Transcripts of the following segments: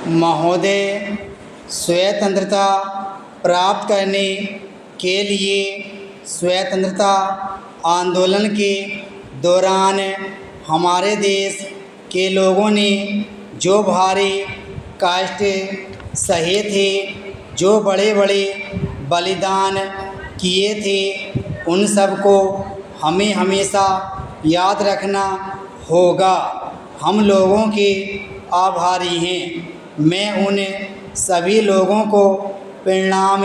महोदय, स्वतंत्रता प्राप्त करने के लिए स्वतंत्रता आंदोलन के दौरान हमारे देश के लोगों ने जो भारी कष्ट सहे थे, जो बड़े बड़े बलिदान किए थे, उन सब को हमें हमेशा याद रखना होगा। हम लोगों के आभारी हैं। मैं उन सभी लोगों को प्रणाम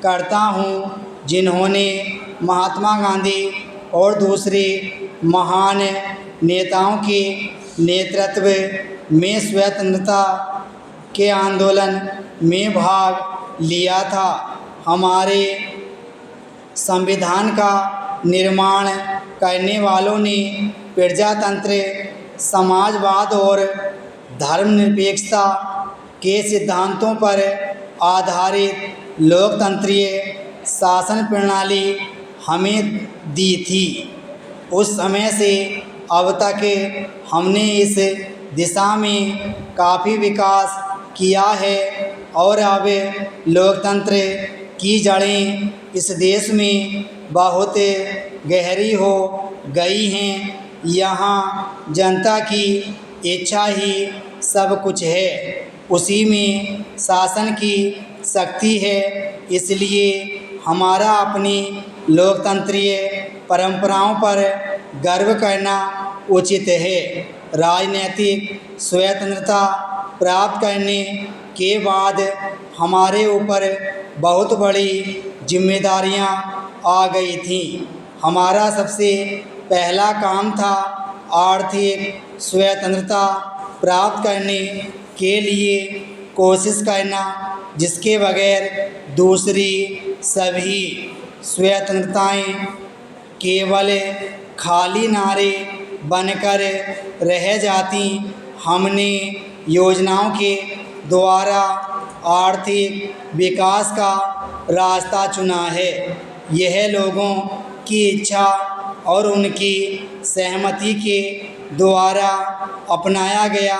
करता हूँ जिन्होंने महात्मा गांधी और दूसरे महान नेताओं के नेतृत्व में स्वतंत्रता के आंदोलन में भाग लिया था। हमारे संविधान का निर्माण करने वालों ने प्रजातंत्र, समाजवाद और धर्मनिरपेक्षता के सिद्धांतों पर आधारित लोकतंत्रीय शासन प्रणाली हमें दी थी। उस समय से अब तक हमने इस दिशा में काफ़ी विकास किया है और अब लोकतंत्र की जड़ें इस देश में बहुत गहरी हो गई हैं। यहाँ जनता की इच्छा ही सब कुछ है, उसी में शासन की शक्ति है। इसलिए हमारा अपनी लोकतंत्रीय परंपराओं पर गर्व करना उचित है। राजनीतिक स्वतंत्रता प्राप्त करने के बाद हमारे ऊपर बहुत बड़ी जिम्मेदारियां आ गई थीं। हमारा सबसे पहला काम था आर्थिक स्वतंत्रता प्राप्त करने के लिए कोशिश करना, जिसके बगैर दूसरी सभी स्वतंत्रताएं केवल खाली नारे बनकर रह जाती। हमने योजनाओं के द्वारा आर्थिक विकास का रास्ता चुना है। यह लोगों की इच्छा और उनकी सहमति के द्वारा अपनाया गया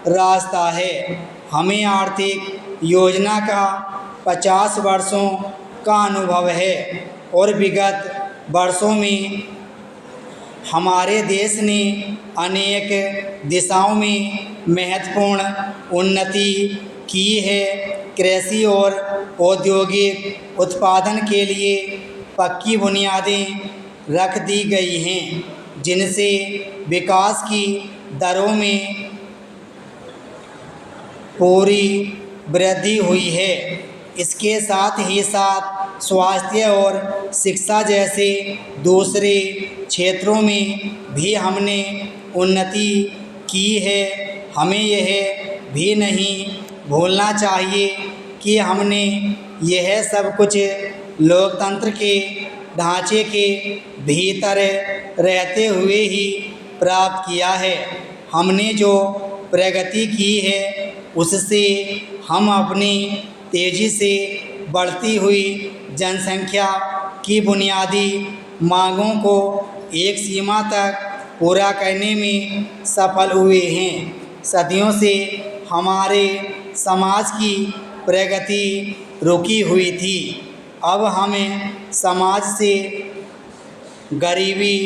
रास्ता है। हमें आर्थिक योजना का 50 वर्षों का अनुभव है और विगत वर्षों में हमारे देश ने अनेक दिशाओं में महत्वपूर्ण उन्नति की है। कृषि और औद्योगिक उत्पादन के लिए पक्की बुनियादें रख दी गई हैं, जिनसे विकास की दरों में पूरी वृद्धि हुई है। इसके साथ ही साथ स्वास्थ्य और शिक्षा जैसे दूसरे क्षेत्रों में भी हमने उन्नति की है। हमें यह भी नहीं भूलना चाहिए कि हमने यह सब कुछ लोकतंत्र के ढांचे के भीतर रहते हुए ही प्राप्त किया है। हमने जो प्रगति की है उससे हम अपनी तेज़ी से बढ़ती हुई जनसंख्या की बुनियादी मांगों को एक सीमा तक पूरा करने में सफल हुए हैं। सदियों से हमारे समाज की प्रगति रुकी हुई थी। अब हमें समाज से गरीबी,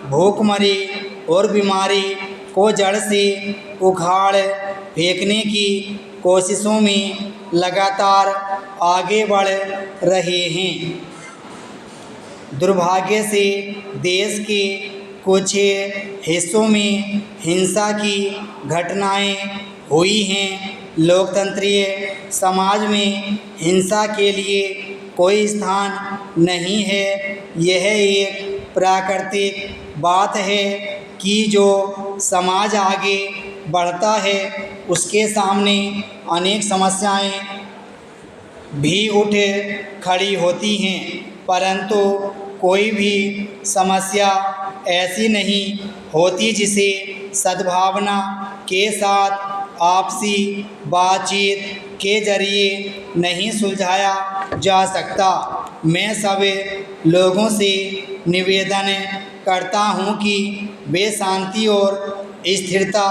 भूखमरी और बीमारी को जड़ से उखाड़ फेंकने की कोशिशों में लगातार आगे बढ़ रहे हैं। दुर्भाग्य से देश के कुछ हिस्सों में हिंसा की घटनाएं हुई हैं। लोकतंत्रीय समाज में हिंसा के लिए कोई स्थान नहीं है। यह एक प्राकृतिक बात है कि जो समाज आगे बढ़ता है उसके सामने अनेक समस्याएं भी उठ खड़ी होती हैं, परंतु कोई भी समस्या ऐसी नहीं होती जिसे सद्भावना के साथ आपसी बातचीत के जरिए नहीं सुलझाया जा सकता। मैं सब लोगों से निवेदन करता हूँ कि वे शांति और स्थिरता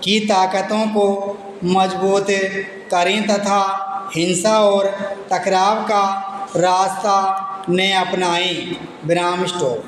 की ताकतों को मजबूत करें तथा हिंसा और टकराव का रास्ता न अपनाएं। विराम स्टॉप।